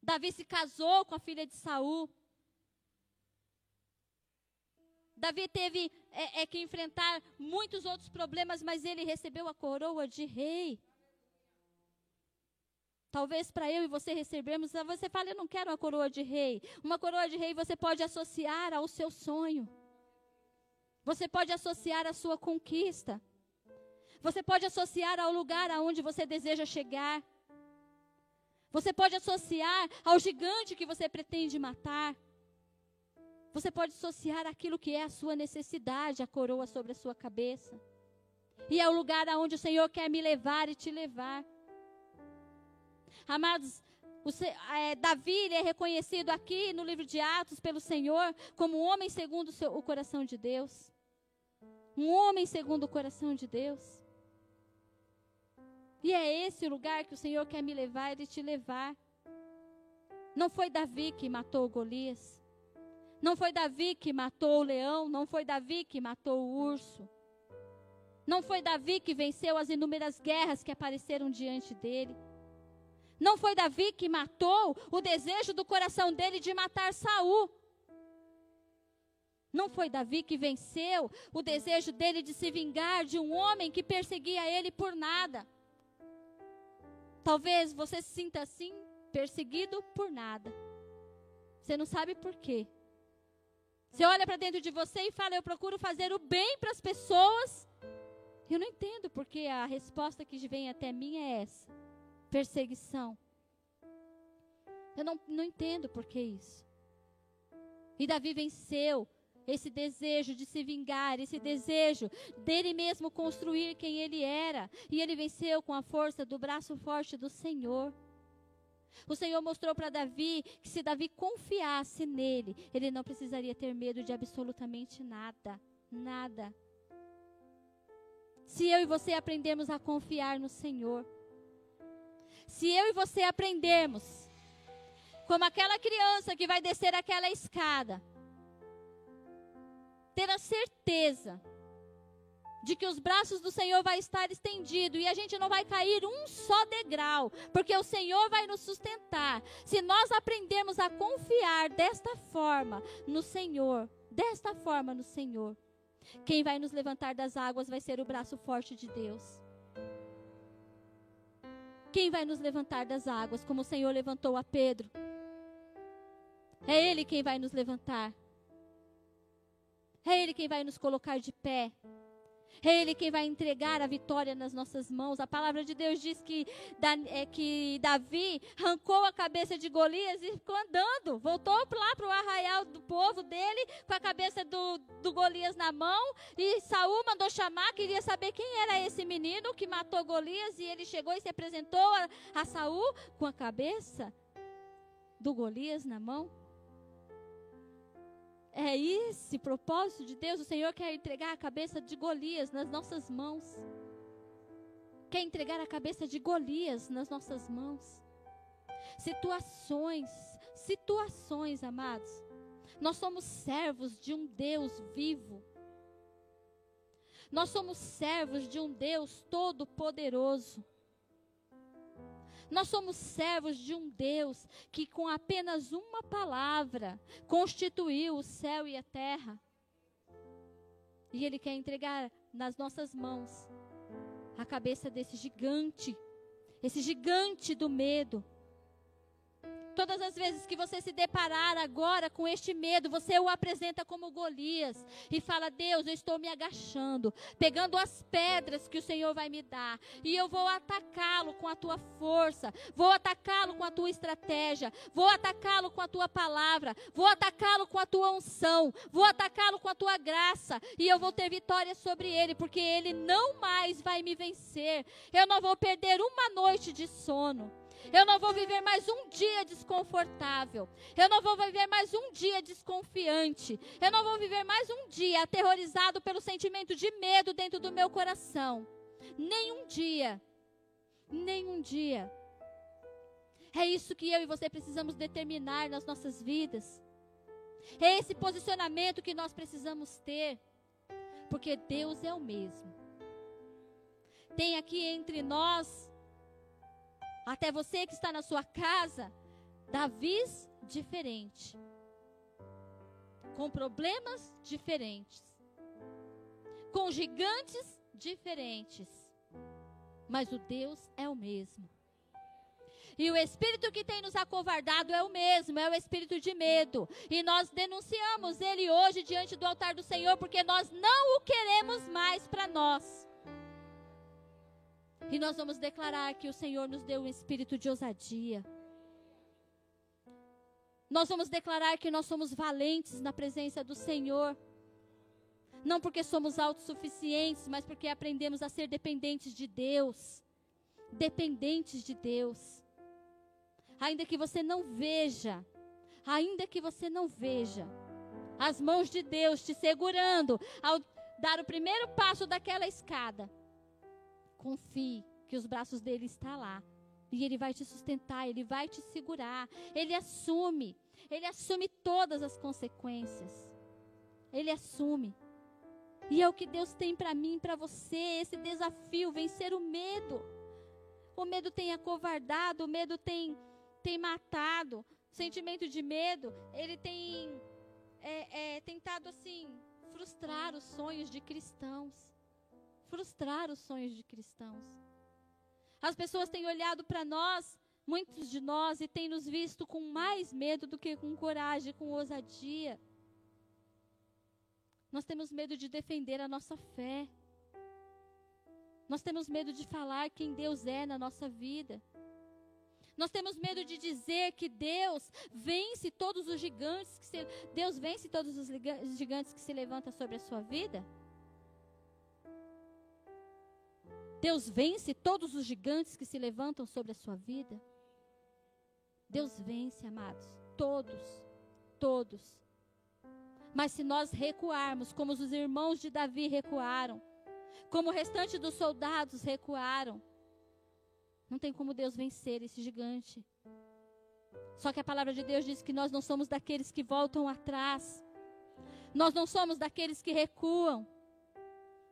Davi se casou com a filha de Saul. Davi teve que enfrentar muitos outros problemas, mas ele recebeu a coroa de rei. Talvez para eu e você recebermos, você fala, eu não quero uma coroa de rei. Uma coroa de rei você pode associar ao seu sonho. Você pode associar à sua conquista. Você pode associar ao lugar aonde você deseja chegar. Você pode associar ao gigante que você pretende matar. Você pode associar aquilo que é a sua necessidade, a coroa sobre a sua cabeça. E é o lugar aonde o Senhor quer me levar e te levar. Amados, Davi ele é reconhecido aqui no livro de Atos pelo Senhor como um homem segundo o coração de Deus. Um homem segundo o coração de Deus. E é esse o lugar que o Senhor quer me levar e te levar. Não foi Davi que matou Golias. Não foi Davi que matou o leão, não foi Davi que matou o urso. Não foi Davi que venceu as inúmeras guerras que apareceram diante dele. Não foi Davi que matou o desejo do coração dele de matar Saul. Não foi Davi que venceu o desejo dele de se vingar de um homem que perseguia ele por nada. Talvez você se sinta assim, perseguido por nada. Você não sabe por quê. Você olha para dentro de você e fala, eu procuro fazer o bem para as pessoas. Eu não entendo porque a resposta que vem até mim é essa. Perseguição. Eu não entendo por que isso. E Davi venceu esse desejo de se vingar, esse desejo dele mesmo construir quem ele era. E ele venceu com a força do braço forte do Senhor. O Senhor mostrou para Davi que se Davi confiasse nele, ele não precisaria ter medo de absolutamente nada. Nada. Se eu e você aprendermos a confiar no Senhor, se eu e você aprendermos, como aquela criança que vai descer aquela escada, ter a certeza de que os braços do Senhor vai estar estendido e a gente não vai cair um só degrau, porque o Senhor vai nos sustentar. Se nós aprendermos a confiar desta forma no Senhor, quem vai nos levantar das águas vai ser o braço forte de Deus. Quem vai nos levantar das águas, como o Senhor levantou a Pedro? É Ele quem vai nos levantar. É Ele quem vai nos colocar de pé. É Ele quem vai entregar a vitória nas nossas mãos. A palavra de Deus diz que Davi arrancou a cabeça de Golias e ficou andando. Voltou lá para o arraial do povo dele, com a cabeça do Golias na mão. E Saul mandou chamar, queria saber quem era esse menino que matou Golias. E ele chegou e se apresentou a Saul com a cabeça do Golias na mão. É esse propósito de Deus. O Senhor quer entregar a cabeça de Golias nas nossas mãos. Quer entregar a cabeça de Golias nas nossas mãos. Situações, amados. Nós somos servos de um Deus vivo. Nós somos servos de um Deus todo-poderoso. Nós somos servos de um Deus que com apenas uma palavra constituiu o céu e a terra. E Ele quer entregar nas nossas mãos a cabeça desse gigante, esse gigante do medo. Todas as vezes que você se deparar agora com este medo, você o apresenta como Golias e fala: Deus, eu estou me agachando, pegando as pedras que o Senhor vai me dar, e eu vou atacá-lo com a tua força, vou atacá-lo com a tua estratégia, vou atacá-lo com a tua palavra, vou atacá-lo com a tua unção, vou atacá-lo com a tua graça, e eu vou ter vitória sobre ele, porque ele não mais vai me vencer. Eu não vou perder uma noite de sono. Eu não vou viver mais um dia desconfortável. Eu não vou viver mais um dia desconfiante. Eu não vou viver mais um dia aterrorizado pelo sentimento de medo dentro do meu coração. Nem um dia. Nem um dia. É isso que eu e você precisamos determinar nas nossas vidas. É esse posicionamento que nós precisamos ter. Porque Deus é o mesmo. Tem aqui entre nós, até você que está na sua casa, Davis diferente, com problemas diferentes, com gigantes diferentes, mas o Deus é o mesmo. E o espírito que tem nos acovardado é o mesmo, é o espírito de medo. E nós denunciamos ele hoje diante do altar do Senhor, porque nós não o queremos mais para nós. E nós vamos declarar que o Senhor nos deu um espírito de ousadia. Nós vamos declarar que nós somos valentes na presença do Senhor. Não porque somos autossuficientes, mas porque aprendemos a ser dependentes de Deus. Dependentes de Deus. Ainda que você não veja as mãos de Deus te segurando ao dar o primeiro passo daquela escada, confie que os braços dele estão lá. E ele vai te sustentar, ele vai te segurar. Ele assume todas as consequências. Ele assume. E é o que Deus tem para mim e para você, esse desafio, vencer o medo. O medo tem acovardado, o medo tem matado. O sentimento de medo, ele tem tentado assim, frustrar os sonhos de cristãos. Frustrar os sonhos de cristãos. As pessoas têm olhado para nós, muitos de nós, e têm nos visto com mais medo do que com coragem, com ousadia. Nós temos medo de defender a nossa fé. Nós temos medo de falar quem Deus é na nossa vida. Nós temos medo de dizer que Deus vence todos os gigantes que se levantam sobre a sua vida. Deus vence todos os gigantes que se levantam sobre a sua vida. Deus vence, amados, todos. Mas se nós recuarmos, como os irmãos de Davi recuaram, como o restante dos soldados recuaram, não tem como Deus vencer esse gigante. Só que a palavra de Deus diz que nós não somos daqueles que voltam atrás. Nós não somos daqueles que recuam.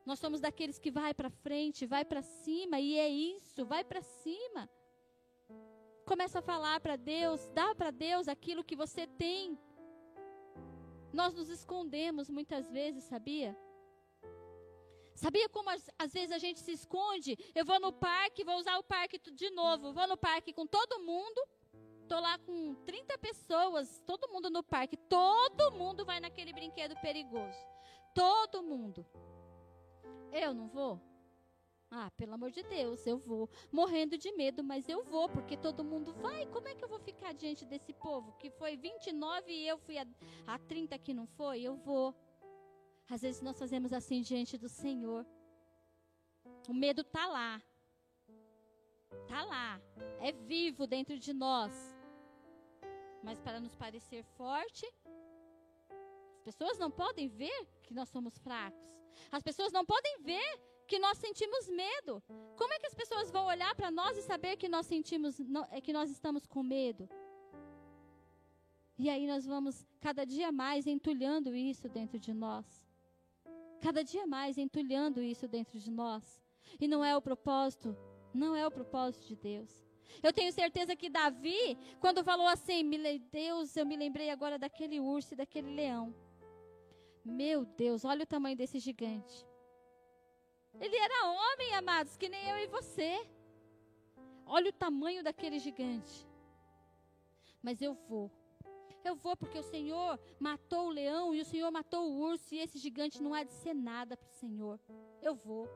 Nós somos daqueles que vai para frente, vai para cima, e é isso, vai para cima. Começa a falar para Deus, dá para Deus aquilo que você tem. Nós nos escondemos muitas vezes, sabia? Sabia como às vezes a gente se esconde? Eu vou no parque, vou usar o parque de novo, vou no parque com todo mundo, estou lá com 30 pessoas, todo mundo no parque, todo mundo vai naquele brinquedo perigoso. Todo mundo. Eu não vou? Ah, pelo amor de Deus, eu vou. Morrendo de medo, mas eu vou, porque todo mundo vai. Como é que eu vou ficar diante desse povo? Que foi 29 e eu fui a 30 que não foi? Eu vou. Às vezes nós fazemos assim diante do Senhor. O medo está lá. Está lá. É vivo dentro de nós. Mas para nos parecer forte, as pessoas não podem ver que nós somos fracos. As pessoas não podem ver que nós sentimos medo. Como é que as pessoas vão olhar para nós e saber que nós sentimos, que nós estamos com medo? E aí nós vamos cada dia mais entulhando isso dentro de nós. Cada dia mais entulhando isso dentro de nós. E não é o propósito, não é o propósito de Deus. Eu tenho certeza que Davi, quando falou assim, Deus, eu me lembrei agora daquele urso e daquele leão. Meu Deus, olha o tamanho desse gigante. Ele era homem, amados, que nem eu e você. Olha o tamanho daquele gigante. Mas eu vou. Eu vou porque o Senhor matou o leão e o Senhor matou o urso. E esse gigante não há de ser nada para o Senhor. Eu vou.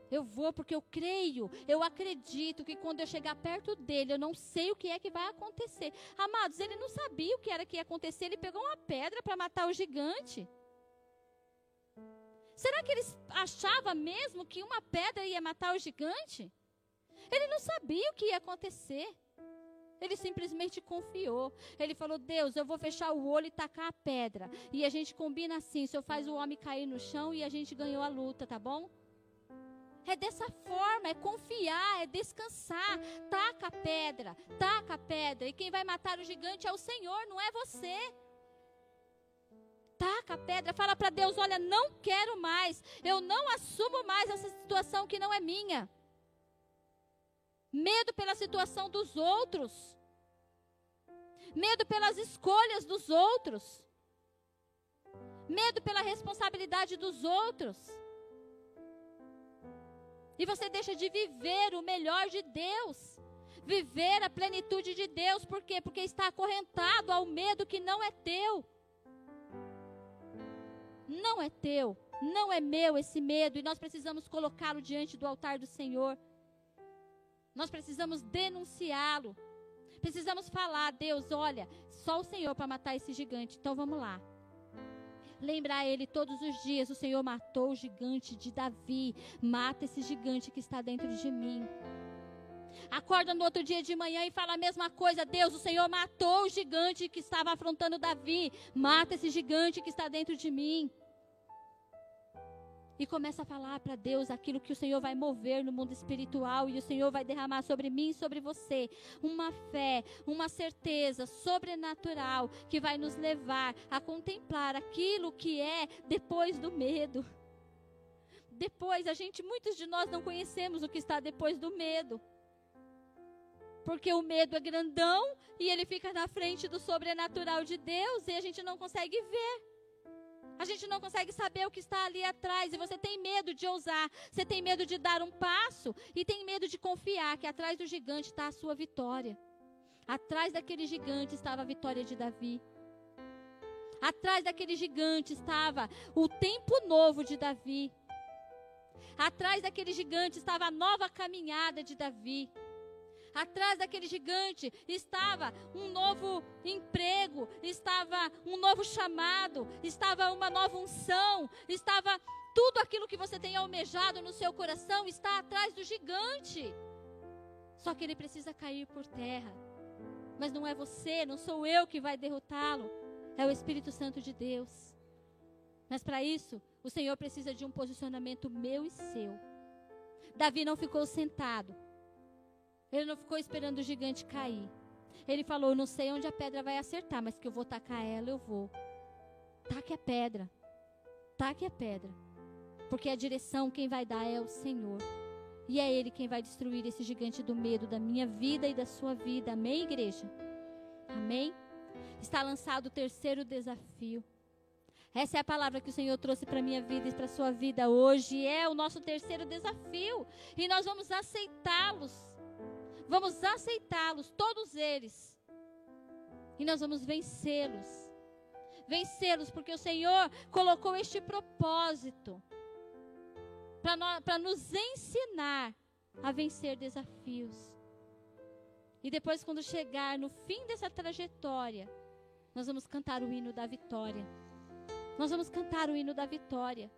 Eu vou porque eu creio, eu acredito que quando eu chegar perto dele, eu não sei o que é que vai acontecer. Amados, ele não sabia o que era que ia acontecer. Ele pegou uma pedra para matar o gigante. Será que ele achava mesmo que uma pedra ia matar o gigante? Ele não sabia o que ia acontecer. Ele simplesmente confiou. Ele falou, Deus, eu vou fechar o olho e tacar a pedra. E a gente combina assim, o Senhor faz o homem cair no chão e a gente ganhou a luta, tá bom? É dessa forma, é confiar, é descansar. Taca a pedra. E quem vai matar o gigante é o Senhor, não é você. Taca a pedra, fala para Deus, olha, não quero mais, eu não assumo mais essa situação que não é minha. Medo pela situação dos outros. Medo pelas escolhas dos outros. Medo pela responsabilidade dos outros. E você deixa de viver o melhor de Deus. Viver a plenitude de Deus, por quê? Porque está acorrentado ao medo que não é teu. Não é teu, não é meu esse medo, e nós precisamos colocá-lo diante do altar do Senhor. Nós precisamos denunciá-lo. Precisamos falar, Deus, olha, só o Senhor para matar esse gigante, então vamos lá. Lembrar ele todos os dias, o Senhor matou o gigante de Davi, mata esse gigante que está dentro de mim. Acorda no outro dia de manhã e fala a mesma coisa, Deus, o Senhor matou o gigante que estava afrontando Davi, mata esse gigante que está dentro de mim. E começa a falar para Deus aquilo que o Senhor vai mover no mundo espiritual e o Senhor vai derramar sobre mim e sobre você. Uma fé, uma certeza sobrenatural que vai nos levar a contemplar aquilo que é depois do medo. Depois, muitos de nós não conhecemos o que está depois do medo. Porque o medo é grandão e ele fica na frente do sobrenatural de Deus e a gente não consegue ver. A gente não consegue saber o que está ali atrás e você tem medo de ousar, você tem medo de dar um passo e tem medo de confiar que atrás do gigante está a sua vitória. Atrás daquele gigante estava a vitória de Davi. Atrás daquele gigante estava o tempo novo de Davi. Atrás daquele gigante estava a nova caminhada de Davi. Atrás daquele gigante estava um novo emprego, estava um novo chamado, estava uma nova unção, estava tudo aquilo que você tem almejado no seu coração está atrás do gigante. Só que ele precisa cair por terra. Mas não é você, não sou eu que vai derrotá-lo, é o Espírito Santo de Deus. Mas para isso, o Senhor precisa de um posicionamento meu e seu. Davi não ficou sentado. Ele não ficou esperando o gigante cair. Ele falou, eu não sei onde a pedra vai acertar, mas que eu vou tacar ela, eu vou. Taque a pedra. Taque a pedra. Porque a direção quem vai dar é o Senhor. E é Ele quem vai destruir esse gigante do medo da minha vida e da sua vida. Amém, igreja? Amém? Está lançado o terceiro desafio. Essa é a palavra que o Senhor trouxe para a minha vida e para a sua vida hoje. É o nosso terceiro desafio. E nós vamos aceitá-los. Vamos aceitá-los, todos eles. E nós vamos vencê-los. Vencê-los, porque o Senhor colocou este propósito. para nos ensinar a vencer desafios. E depois, quando chegar no fim dessa trajetória, nós vamos cantar o hino da vitória. Nós vamos cantar o hino da vitória.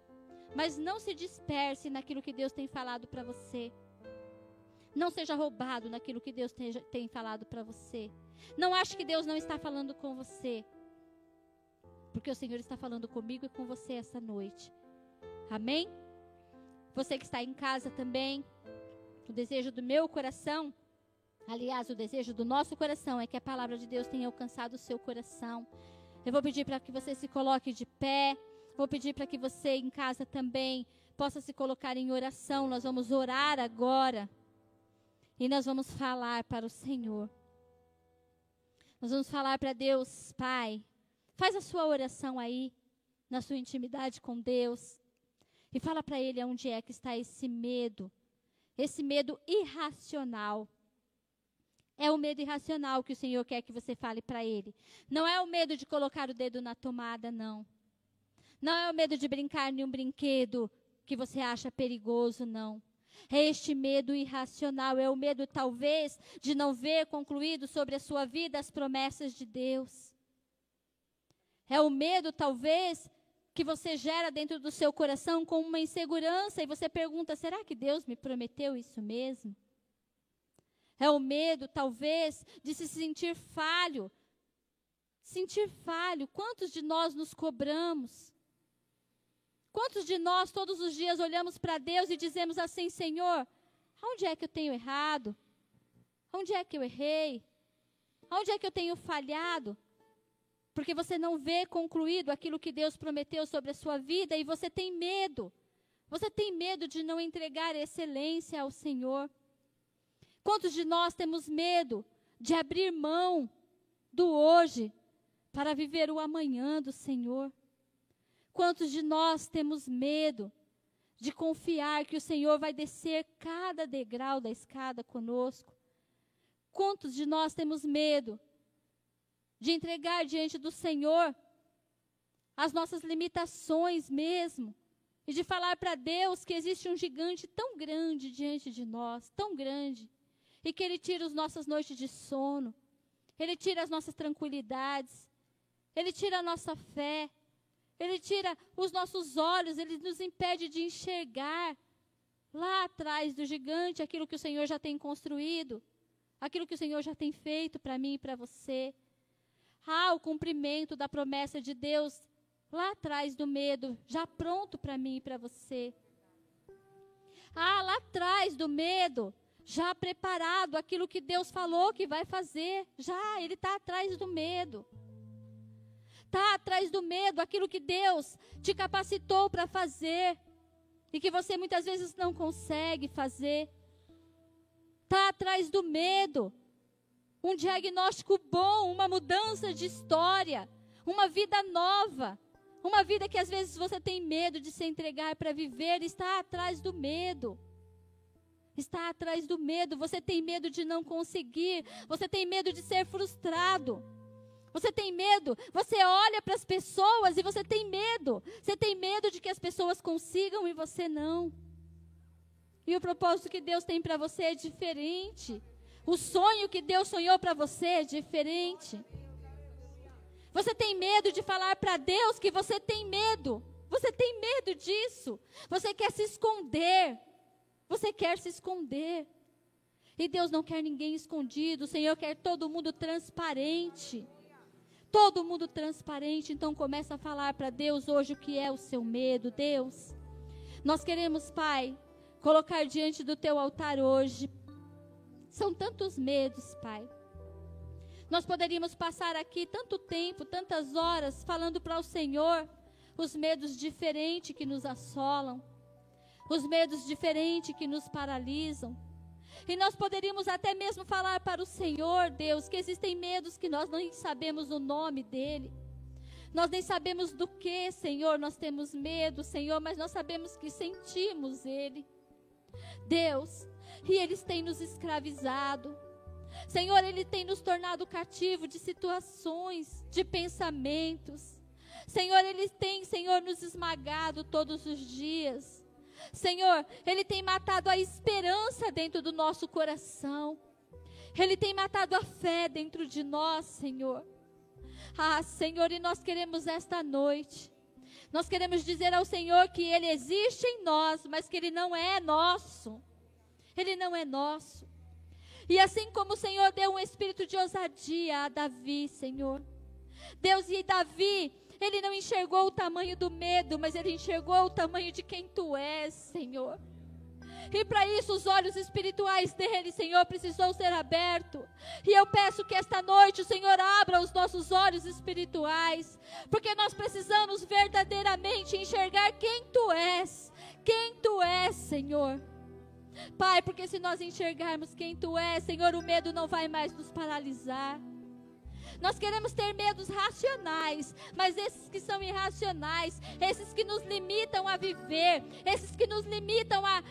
Mas não se disperse naquilo que Deus tem falado para você. Não seja roubado naquilo que Deus tem falado para você. Não ache que Deus não está falando com você. Porque o Senhor está falando comigo e com você essa noite. Amém? Você que está em casa também, o desejo do meu coração, aliás, o desejo do nosso coração é que a palavra de Deus tenha alcançado o seu coração. Eu vou pedir para que você se coloque de pé. Vou pedir para que você em casa também possa se colocar em oração. Nós vamos orar agora. E nós vamos falar para o Senhor. Nós vamos falar para Deus, Pai. Faz a sua oração aí, na sua intimidade com Deus. E fala para Ele onde é que está esse medo irracional. É o medo irracional que o Senhor quer que você fale para Ele. Não é o medo de colocar o dedo na tomada, não. Não é o medo de brincar em um brinquedo que você acha perigoso, não. É este medo irracional, é o medo talvez de não ver concluído sobre a sua vida as promessas de Deus. É o medo talvez que você gera dentro do seu coração com uma insegurança e você pergunta, será que Deus me prometeu isso mesmo? É o medo talvez de se sentir falho. Sentir falho, quantos de nós nos cobramos? Quantos de nós todos os dias olhamos para Deus e dizemos assim, Senhor, onde é que eu tenho errado? Onde é que eu errei? Onde é que eu tenho falhado? Porque você não vê concluído aquilo que Deus prometeu sobre a sua vida e você tem medo. Você tem medo de não entregar excelência ao Senhor. Quantos de nós temos medo de abrir mão do hoje para viver o amanhã do Senhor? Quantos de nós temos medo de confiar que o Senhor vai descer cada degrau da escada conosco? Quantos de nós temos medo de entregar diante do Senhor as nossas limitações mesmo? E de falar para Deus que existe um gigante tão grande diante de nós, tão grande, e que Ele tira as nossas noites de sono, Ele tira as nossas tranquilidades, Ele tira a nossa fé, Ele tira os nossos olhos, Ele nos impede de enxergar lá atrás do gigante aquilo que o Senhor já tem construído, aquilo que o Senhor já tem feito para mim e para você. O cumprimento da promessa de Deus lá atrás do medo, já pronto para mim e para você. Lá atrás do medo, já preparado aquilo que Deus falou que vai fazer. Já, Ele está atrás do medo. Está atrás do medo aquilo que Deus te capacitou para fazer e que você muitas vezes não consegue fazer. Está atrás do medo um diagnóstico bom, uma mudança de história, uma vida nova, uma vida que às vezes você tem medo de se entregar para viver. Está atrás do medo. Está atrás do medo. Você tem medo de não conseguir, você tem medo de ser frustrado. Você tem medo, você olha para as pessoas e você tem medo. Você tem medo de que as pessoas consigam e você não. E o propósito que Deus tem para você é diferente. O sonho que Deus sonhou para você é diferente. Você tem medo de falar para Deus que você tem medo. Você tem medo disso. Você quer se esconder. Você quer se esconder. E Deus não quer ninguém escondido. O Senhor quer todo mundo transparente. Todo mundo transparente. Então começa a falar para Deus hoje o que é o seu medo. Deus, nós queremos, Pai, colocar diante do teu altar hoje. São tantos medos, Pai. Nós poderíamos passar aqui tanto tempo, tantas horas, falando para o Senhor os medos diferentes que nos assolam, os medos diferentes que nos paralisam. E nós poderíamos até mesmo falar para o Senhor, Deus, que existem medos que nós nem sabemos o nome dele. Nós nem sabemos do que, Senhor, nós temos medo, Senhor, mas nós sabemos que sentimos ele. Deus, e eles têm nos escravizado. Senhor, Ele tem nos tornado cativo de situações, de pensamentos. Senhor, Ele tem, Senhor, nos esmagado todos os dias. Senhor, ele tem matado a esperança dentro do nosso coração. Ele tem matado a fé dentro de nós, Senhor. Senhor, e nós queremos esta noite, nós queremos dizer ao Senhor que Ele existe em nós, mas que Ele não é nosso. Ele não é nosso. E assim como o Senhor deu um espírito de ousadia a Davi, Senhor. Deus, e Davi, ele não enxergou o tamanho do medo, mas ele enxergou o tamanho de quem Tu és, Senhor. E para isso os olhos espirituais dele, Senhor, precisou ser abertos. E eu peço que esta noite o Senhor abra os nossos olhos espirituais, porque nós precisamos verdadeiramente enxergar quem Tu és. Quem Tu és, Senhor. Pai, porque se nós enxergarmos quem Tu és, Senhor, o medo não vai mais nos paralisar. Nós queremos ter medos racionais, mas esses que são irracionais, esses que nos limitam a viver, esses que nos limitam a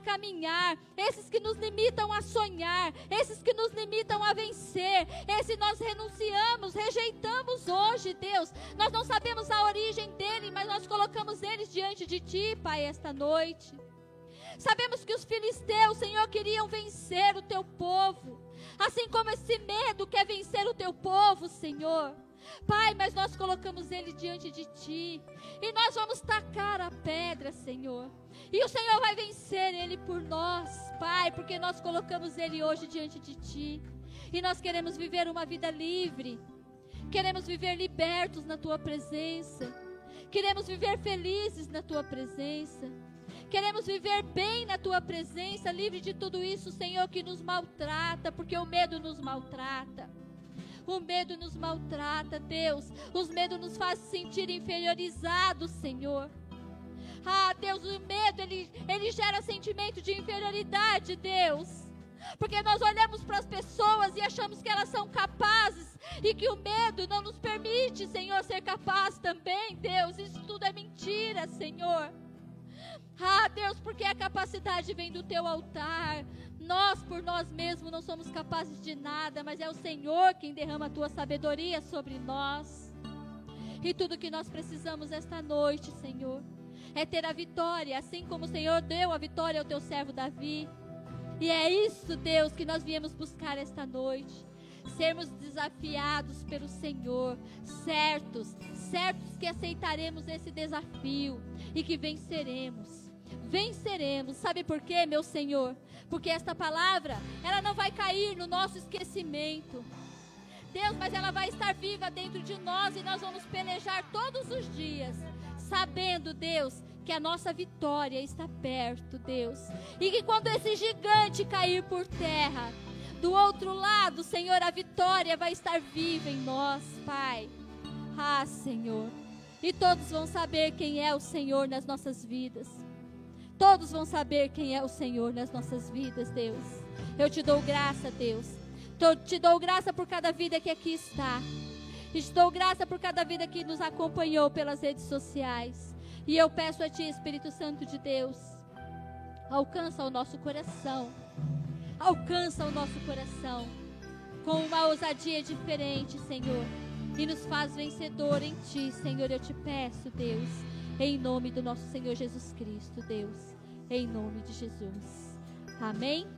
caminhar, esses que nos limitam a sonhar, esses que nos limitam a vencer, esse nós renunciamos, rejeitamos hoje, Deus. Nós não sabemos a origem dele, mas nós colocamos eles diante de Ti, Pai, esta noite. Sabemos que os filisteus, Senhor, queriam vencer o Teu povo, assim como esse medo quer vencer o Teu povo, Senhor. Pai, mas nós colocamos ele diante de Ti, e nós vamos tacar a pedra, Senhor, e o Senhor vai vencer ele por nós, Pai, porque nós colocamos ele hoje diante de Ti, e nós queremos viver uma vida livre, queremos viver libertos na Tua presença, queremos viver felizes na Tua presença. Queremos viver bem na Tua presença, livre de tudo isso, Senhor, que nos maltrata, porque o medo nos maltrata. O medo nos maltrata, Deus. Os medos nos fazem sentir inferiorizados, Senhor. Deus, o medo, ele gera sentimento de inferioridade, Deus. Porque nós olhamos para as pessoas e achamos que elas são capazes, e que o medo não nos permite, Senhor, ser capaz também, Deus. Isso tudo é mentira, Senhor. Deus, porque a capacidade vem do Teu altar. Nós, por nós mesmos, não somos capazes de nada, mas é o Senhor quem derrama a Tua sabedoria sobre nós. E tudo que nós precisamos esta noite, Senhor, é ter a vitória, assim como o Senhor deu a vitória ao Teu servo Davi. E é isso, Deus, que nós viemos buscar esta noite. Sermos desafiados pelo Senhor, certos que aceitaremos esse desafio e que venceremos. Sabe por quê, meu Senhor? Porque esta palavra, ela não vai cair no nosso esquecimento, Deus, mas ela vai estar viva dentro de nós, e nós vamos pelejar todos os dias, sabendo, Deus, que a nossa vitória está perto, Deus, e que quando esse gigante cair por terra, do outro lado, Senhor, a vitória vai estar viva em nós, Pai. Senhor, e todos vão saber quem é o Senhor nas nossas vidas. Todos vão saber quem é o Senhor nas nossas vidas, Deus. Eu Te dou graça, Deus. Te dou graça por cada vida que aqui está. E Te dou graça por cada vida que nos acompanhou pelas redes sociais. E eu peço a Ti, Espírito Santo de Deus, alcança o nosso coração. Alcança o nosso coração com uma ousadia diferente, Senhor, e nos faz vencedor em Ti, Senhor. Eu Te peço, Deus, em nome do nosso Senhor Jesus Cristo, Deus, em nome de Jesus. Amém?